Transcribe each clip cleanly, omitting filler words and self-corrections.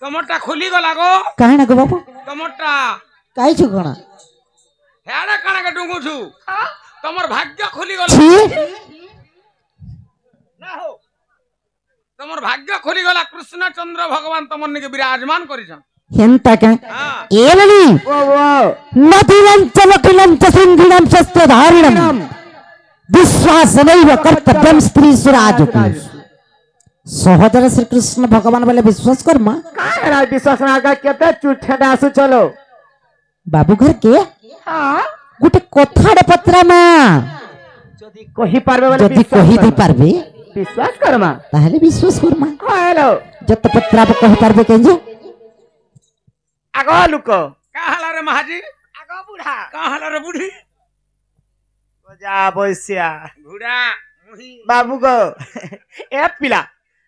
तमरटा खुली गला गो काहे ना गो बाबू तमरटा काहे छु कोना हेडा काना के डुंगु छु तमर भाग्य खुली गला छी ना हो तमर भाग्य खुली गला कृष्ण चंद्र भगवान तमन के विराजमान करिछन हेंता के एवली ओ वो नदिनं चमकिनं च सिंहिनं शस्त्रधारिणं विश्वासनैव कर्तव्यं स्त्री सुराजुति सहोदर श्री कृष्ण भगवान बोले विश्वास कर मां काहे विश्वास ना का केते चुठेडा आसु चलो बाबू घर के हां गुटे कथाडे पत्रा मा जदी कहि पारबे बोले जदी कहि दे पारबे विश्वास कर मां ताहले विश्वास कर मां हेलो जत पत्रा कहि पारबे केंजे आगो लुको काहला रे महाजी आगो बुढ़ा काहला रे बुढ़ी जा बसिया बुढ़ा मुही बाबू गो ए पिला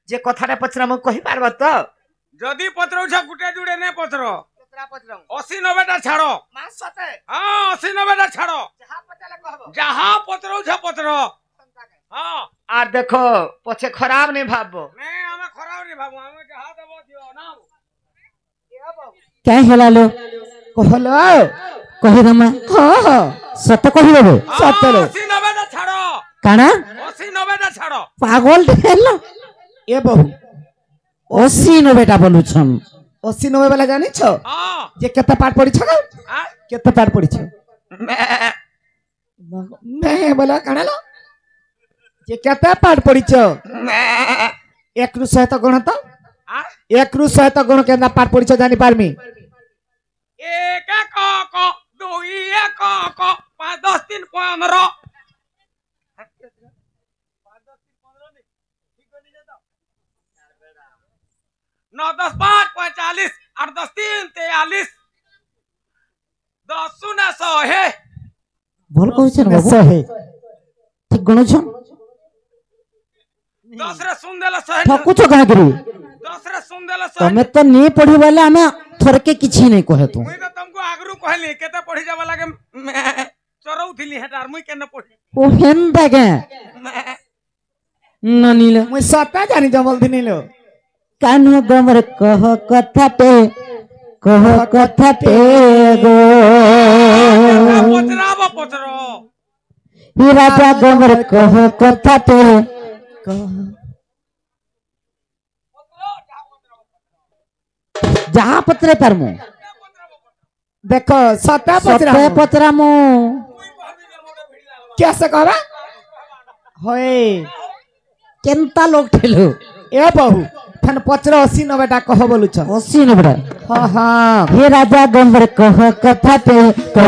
जे कथारे पचरा म कहि पारबो त जदी पत्रौ छ गुटे जुडे ने पत्र केतरा पचरम 80 90 टा छाड़ो मां सते हां 80 90 टा छाड़ो जहां पचले कहबो जहां पत्रौ छ पत्र हां आ देखो पछे खराब नहीं भाबो ने हमें खराब नहीं भाबो हमें जहां देबो दियो ना ए बाबू क्या हेला लो कहलो कहि दमा हां हां सत कहि देबे सत लो 80 90 टा छाड़ो काना 80 90 टा छाड़ो पागल हेलो ए बहु 80 90 टा बोलु छन 80 90 वाला जानि छ हां जे केते पाठ पढ़ी छ हां केते पाठ पढ़ी छ मैं बोला कानालो जे केते पाठ पढ़ी छ एक रु सहित गण त हां एक रु सहित गण केना पाठ पढ़ी छ जानि पारमी एक क दुई एक क 5 10 3 15 9 10 5 45 8 10 3 43 10 सुना 100 है बोल कहू छन बाबू सहे ठीक गणु छन 10 रे सुन देला 100 ठकु छ कहा करी 10 रे सुन देला 100 तमे तो नहीं पढ़ी वाले हमें थोर के किछि नहीं कहे तू मुई तो तुमको आगरू कहली केते पढ़ी जावा लागे चरौ थिली हेटार मुई केने पढ़ी ओ हेंदा के ननीला मुई सता जानि जमल दिनी लो कान्हो गमर कह कथा पे गो पचरो ही राजा गमर कह कथा पे जहाँ पत्रे पर मु देखो सता सत्य पत्रा मु कैसे कहबा होए केंता लोग ठेलो ए बहु फन पचरा 80 90 टा कह बोलु छ 80 90 हां हां हे राजा गंबर कह कथा पे गो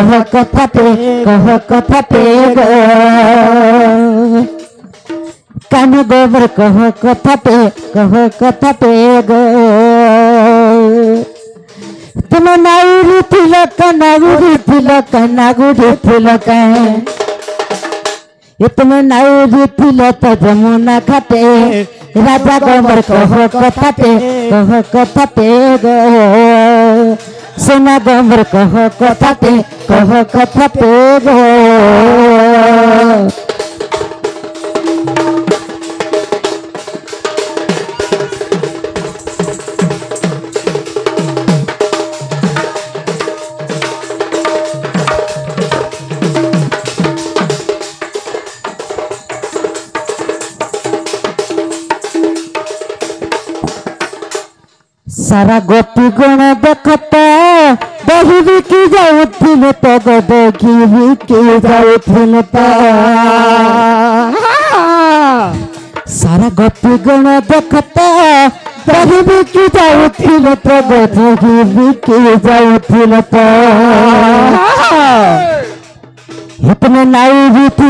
कान गोबर कह कथा पे गो तुम नाउरी तिलक नागुरी तिलक ये तुम नाउरी तिलक जमुना घाटे राजा गंबर कह कथा पे गो सोना गंबर कह कथा पे गो सारा गोपी गण देखता दही बिकी जाऊथिल तो देखी बिकी जाऊथिल तो सारा गोपी गण देखता दही बिकी जाऊथिल तो देखी बिकी जाऊथिल तो इतने नाई भी थी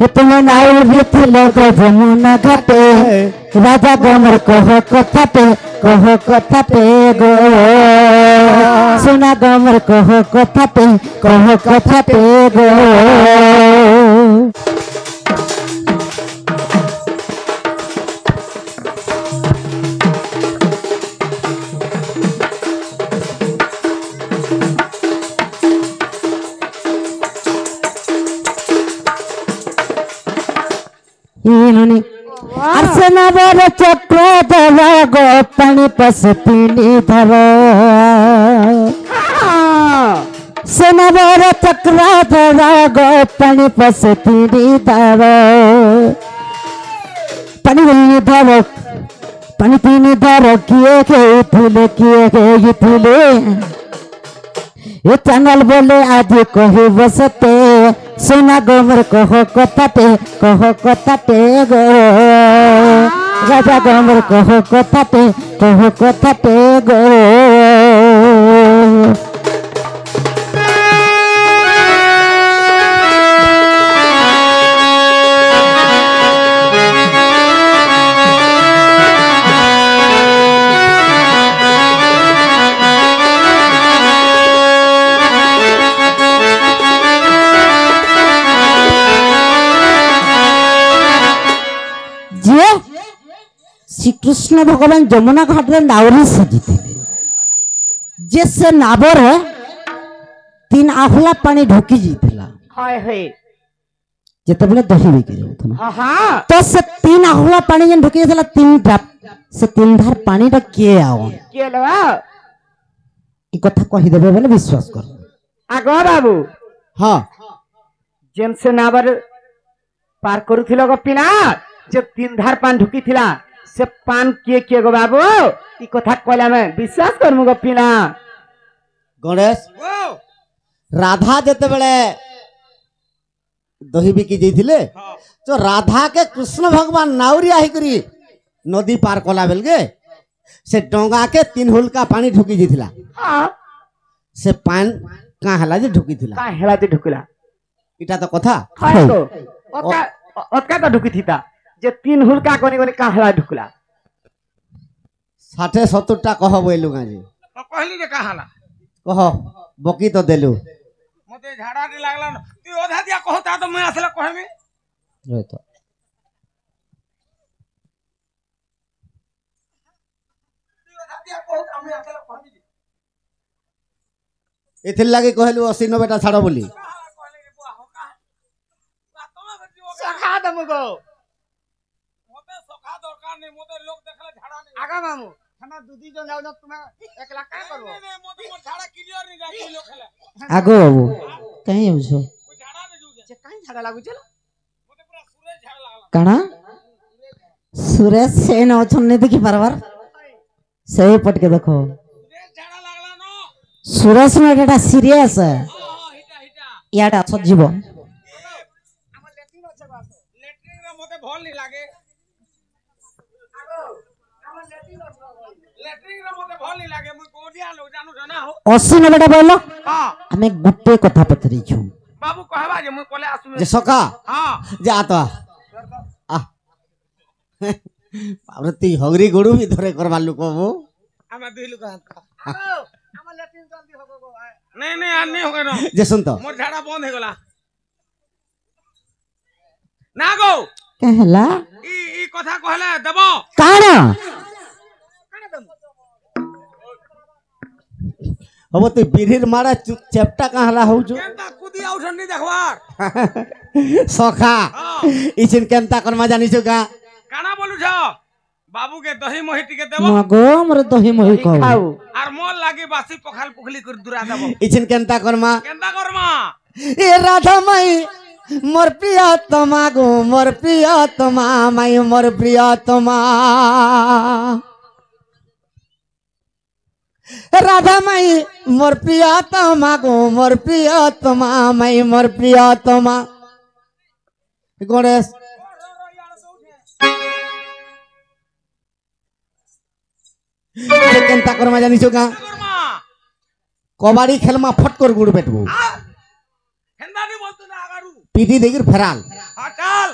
इतने नाई भी थी लोग जमुना घाटे राजा गमर कह कथा पे गो सोना गमर कह कथा पे गो सेनावर चक्र धर गो पानी पस तीनी धर सेनावर चक्र धर गो पानी पस तीनी धर पानी धर पानी तीनी धर किए थे ये चैनल बोले आज कही बसते सोना गोमर कहो कथाटे गो राजा गोमर कहो कथाटे गो श्री कृष्ण भगवान जमुना घाट रे नावरी सजी जे से नावर तीन आहुला पानी ढोकी जीतला हाय हाय जेते बेले दही बिके होतना हां तो से तीन आहुला पानी जन ढोकी जीतला तीन ड्राप से तीन धार पानी रा के आओ के लवा ई कथा कहि देबे बोले विश्वास कर आगो बाबू हां जेन से नावर पार करूथिलो गपिना जे तीन धार पान ढुकी थिला से पान के गो बाबू ई कथा कहला में विश्वास करमु गपिना गणेश वो राधा जेते बेले दही बिकी जैथिले तो राधा के कृष्ण भगवान नाउरी आही करी नदी पार कला बेल गे से डोंगा के तीन हुलका पानी ढुकी जैथिला हां से पान का हला जे ढुकी थिला का हेलाते ढुकला इटा तो कथा हाय तो ओका तो ढुकी थिता जे तीन हुलका कोनी कोनी का हेला ढुकला 60-70 टा कह बोलू गाजी तो कहली जे कहाला कह बकी तो देलू मते झाड़ा नी लागला न तू ओधा दिया कहता तो मैं असला कहबे रे तो तू ओधा दिया कहता मैं असला कहबे एथिल लागे कहलू 80-90 टा छाड़ बोली कहाला कहले रे बुआ हो का तमा बेटी हो सखा दमगो मते सखा दरकार नहीं मते लोग देखले झाड़ा नहीं आगा मामू खाना दूधी जो जाओ तुम एकला का करबो नहीं मते मोर झाड़ा क्लियर नहीं जाई लोग खेले आगो बाबू कहीं हो वो झाड़ा नहीं जुजे जे काई झाड़ा लागु चलो मते पूरा सूरज झाड़ लागला काना सुरेश सेन अछन देखि परवर सही पट के देखो सूरज झाड़ा लागला न सुरेश में एटा सीरियस है हां हिटा हिटा याडा सजीव हमर लेटिन होछे बात लेटरिन रे मते भल नहीं लागे आगो हमर लेटिन होछे लेटरिन रे मते भल नहीं लागे मुई कोडिया लोग जानू जना हो 80-90 टा बोलो हां हमें गुट्टे कथा पतरी छु बाबू कहबा जे मुई कोले आसु जे सका हां जा तो आ पावरती हगरी गुडू भी धरे करवा लुको वो हमें दिलु का आगो हमर लेटिन जल्दी होगो गो नहीं नहीं आनी हो गनो जे सुन तो मोर झाड़ा बंद हो गला ना गो कहला ई कथा कहले देबो काना अब तो बिरहिर मारा चेप्टा कहला हो जो केनता कुदिया उठन नहीं देखवार सखा हां इचिन केनता करमा जानी छु का काना बोलू छ बाबू के दही मोही टिके देबो मगो मोर दही मोही कहू खाऊ आर मोल लागी बासी पखाल पुखली कर दुरा देबो इचिन केनता करमा केनता करमा ए राधा माई मोर प्रियतमा गो मोर प्रियतमा माई मोर प्रियतमा राधा माई मोर प्रियतमा गो मोर प्रियतमा माई मोर प्रियतमा गणेश केनता करमा जानी छु का करमा कबाड़ी खेलमा फटकर गुड़ बेटबो हेंदा नहीं बोलतो ना आगारू पीटी देगिर फेराल हां चल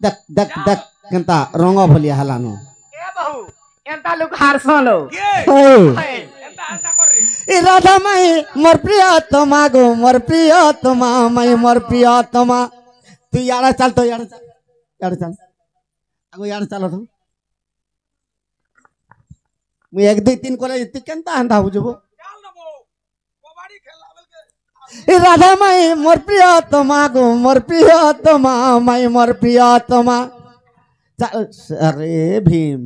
देख देख देख केनता रंग भलिया हलानो ए बहू एंता लोग हारसलो के ओए हेंदा हेंदा कर रे ए राधा माई मोर प्रियतमा गो मोर प्रियतमा माई मोर प्रियतमा तू याड़ा चल तो याड़ा चल आगो याड़ा चलो तो मुई 1 2 3 करे तू केनता हंदा हो जबो चल नबो कबड्डी खेलावल के ए राधा माई मोर प्रियतमा गो मोर प्रियतमा माई मोर प्रियतमा अरे भीम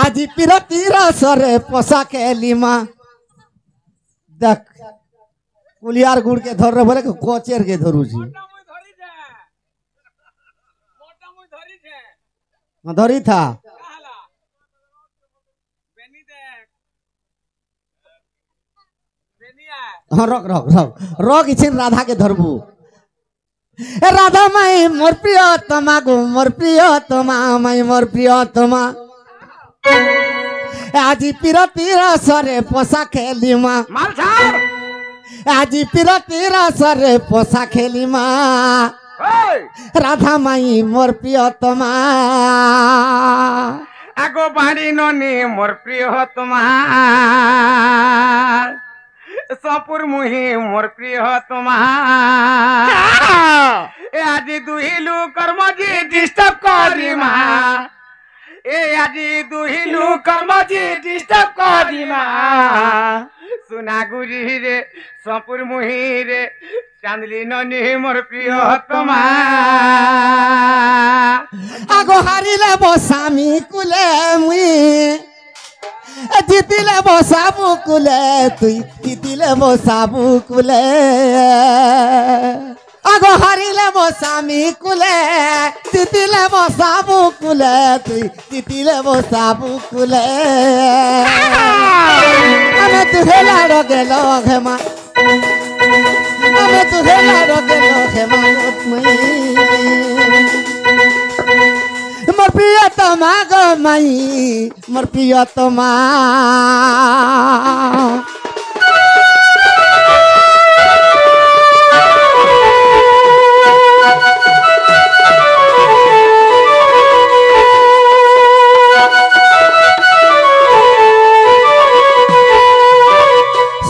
আজি পিরতির সরে পোশাকে লিমা দেখ কুলিয়ার গুড়কে ধর বলে কোচের কে ধরুছি ধরি থা हाँ रख रख रख रख इछिन राधा के धरबू राधा माई मोर प्रिय तमा गो मोर प्रिय तमा माई मोर प्रिय तमा আজি পিরতির সরে পোশা খেলিমা আজি পিরতির সরে পোশা খেলিমা রাধা মাই মোর প্রিয় তমা আগো বাড়ি ননি মোর প্রিয় তোমার সপুর মুহি মোর প্রিয় তোমার আজি দুহিলু কর্মজি ডিস্টার্ব করিমা আজি দুহিলু কর্মজি ডিস্টার্ব করিমা সুনাগুরি রে সপুর মুহি রে চাঁদলি ননি মোর প্রিয় তোমার আগো হারিলে বসামি কুলে মুই জিতিলে বসাবু কুলে তুই জিতিলে বসাবু কুলে আগো হারিলে বসামি কুলে জিতিলে বসাবু কুলে তুই জিতিলে বসাবু কুলে আমি তুহে লাড় গেল ঘেমা আমি তুহে লাড় গেল ঘেমা मोर प्रियतमा गो माई मोर प्रियतमा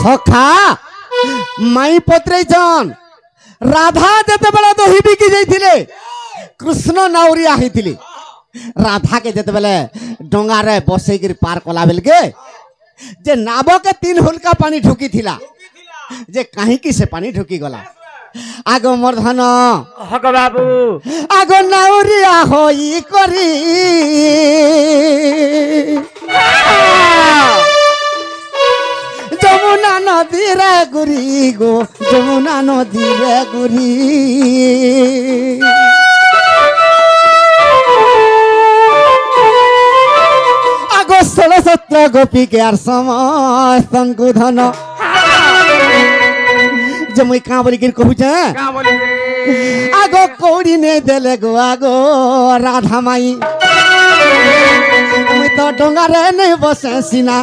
सखा माई पत्रे जन राधा जेते बेला दही बिकी जाइथिले कृष्ण नाउरी आहिथिले राधा के जेते बेले डोंगा रे बसे गिर पार कला बेल के जे नाव के 3 हुलका पानी ढुकी थिला जे काहे की से पानी ढुकी गला आगो मोर धन हक बाबू आगो नाउरिया होई करी যমুনা নদী রে গুরি গো যমুনা নদী রে গুরি আগো 16 গোপী কে আর সময় সংকুধন যে মুই কাঁ বলি কির কহুছে আগো কৌড়ি নে দেলে গো আগো রাধা মাই মুই তো ডোঙ্গারে নে বসে সিনা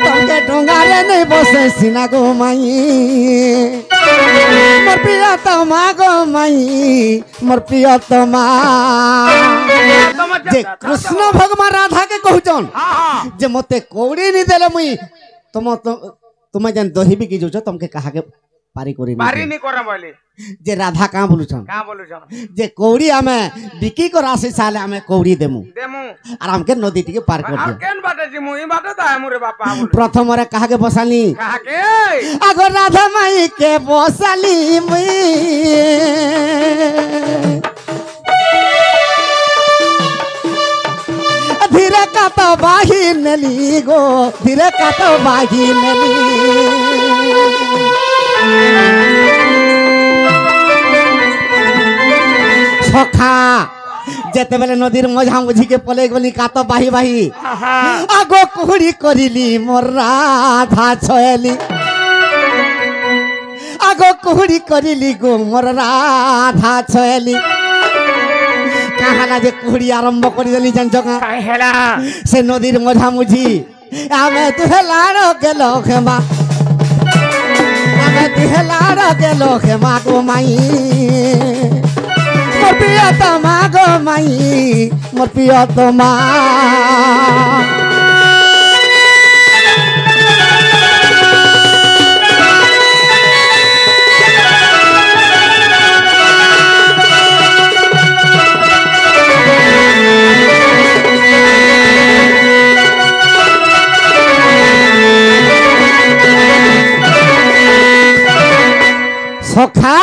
तमके डोंगारे नहीं बसे सीना गो माई मोर प्रियतमा गो माई मोर प्रियतमा जे कृष्ण भगवान राधा के कहउचन जे मते कौड़ी नहीं देले मुई तुम जन दही भी की जो तुमके कहा के पारी नहीं करा बोले जे राधा कहाँ बोलुछन जे कौड़ी आमे बिकी को राशि साले आमे कौड़ी देमु और हमके नदी टिके पार कर दे केन बाटे जी मुई बाटे ता हमरे बापा बोल प्रथम रे कहा के बसाली कहा के आगो राधा माई के बसाली मुई धीरे का तो बाही नली गो धीरे का तो बाही नली सखा जेते बेले नदीर मझा मुझी के पले गली का तो बाही बाही आगो कुहड़ी करिली मोर राधा छयली आगो कुहड़ी करिली गो मोर राधा छयली कहाना जे कुहड़ी आरंभ करि देली जन जगह हेला से नदीर मझा मुझी आमे तुहे लाड़ो गेलो खेमा आमे तुहे लाड़ो गेलो खेमा गो माई मोर प्रियतमा गो माई मोर प्रियतमा सखा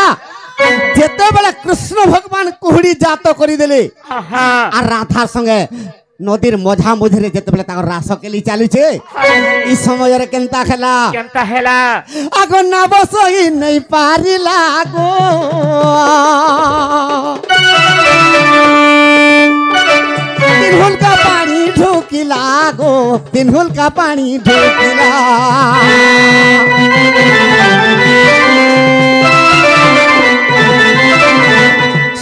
জাত করিদেলে আহা আর রাধার সঙ্গে নদীর মঝা মঝিরে যেতবেলে তার রাস কেলি চালুছে এই সময়ের কেনতা খেলা কেনতা হেলা আগ না বসই নেই পারিলা গো তিন হুলকা পানি ঢুকিলা গো তিন হুলকা পানি ঢুকিলা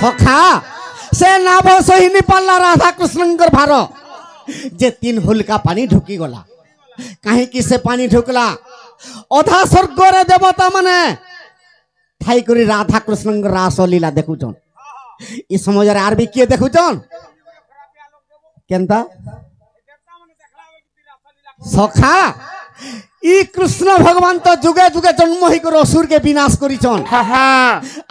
সখা সে না বসহিনি পাল্লা রাধা কৃষ্ণঙ্কর ভার যে তিন হুলকা পানি ঢুকি গলা কাহিকি সে পানি ঢুকলা অধা স্বর্গরে দেবতা মানে ঠাই করি রাধা কৃষ্ণঙ্কর রাস লীলা দেখুছন এই সমাজের আর বি কিয়ে দেখুছন কেনতা সখা ই কৃষ্ণ ভগবান তো যুগে যুগে জন্ম হই করে অসুরকে বিনাশ করিছন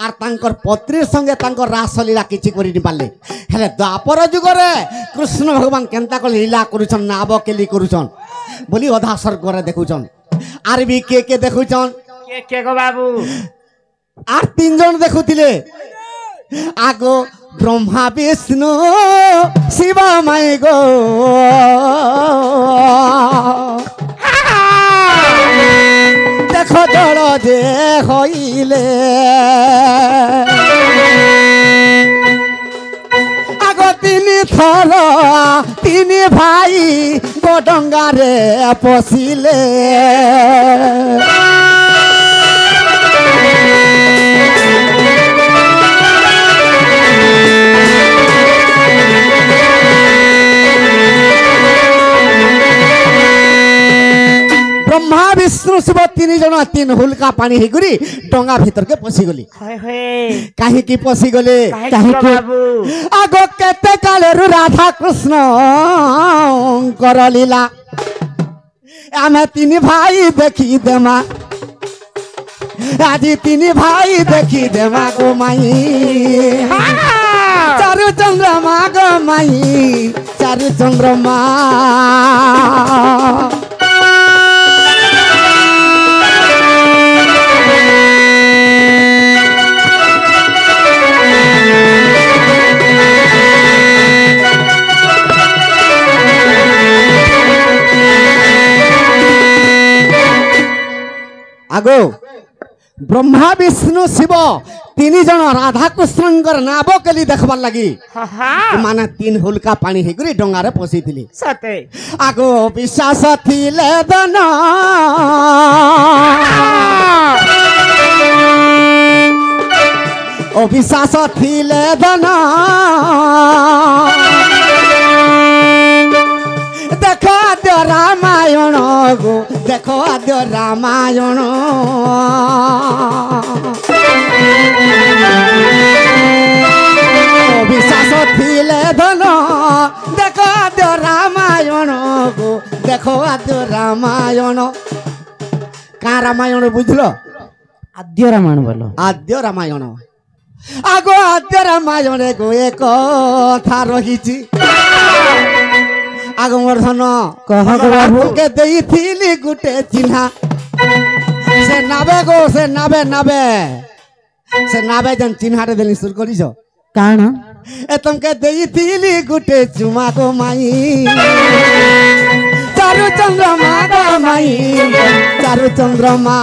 আর তাঙ্কর পত্নীর সঙ্গে তাঙ্কর রাসলীলা কিছু করি নি পারলে হেলে দ্বাপর যুগরে কৃষ্ণ ভগবান কেনতা করে লীলা করুছন নাব কেলি করুছন বলি অধা স্বর্গরে দেখুছন আর বি কে দেখুছন কে গো বাবু আর তিনজন দেখুଥିଲେ আগো ব্রহ্মা বিষ্ণু শিবা মাই গো দেখো জল যে হইলে আগ তিনি থর তিনি ভাই গোডঙ্গারে পশিলে ब्रह्मा विष्णु शिव तीन जन तीन हुलका पानी हिगुरी डंगा भीतर के पसी गली काहे की पसी गले बाबू आगो केते कालेरु राधा कृष्ण कर लीला आमे तीन भाई देखी देमा আজি तीन भाई देखी देमा गो माई चारु चंद्रमा गो माई चारु चंद्रमा আগো ब्रह्मा विष्णु शिव तीन जन राधा कृष्णंकर नाब केली देखबार लगी माने तीन हुलका पानी हिगुरी डंगारे पसी थिली सते আগো বিশ্বাস थिले दन অবিশ্বাস थिले दन देखो आद्य रामायण गो देखो आद्य रामायण विश्वास थिले धन देखो आद्य रामायण गो देखो आद्य रामायण का रामायण बुझलो आद्य रामायण बोलो आद्य रामायण आगो आद्य रामायण गो एक कथा रहिछि आगो मोर धन कह गो बाबू के देई थिली गुटे चिन्हा से नाबे गो से नाबे नाबे से नाबे जन चिन्हा रे देली सुर करिसो काण ए तुमके देई थिली गुटे चुमा गो माई चारु चंद्रमा गो माई चारु चंद्रमा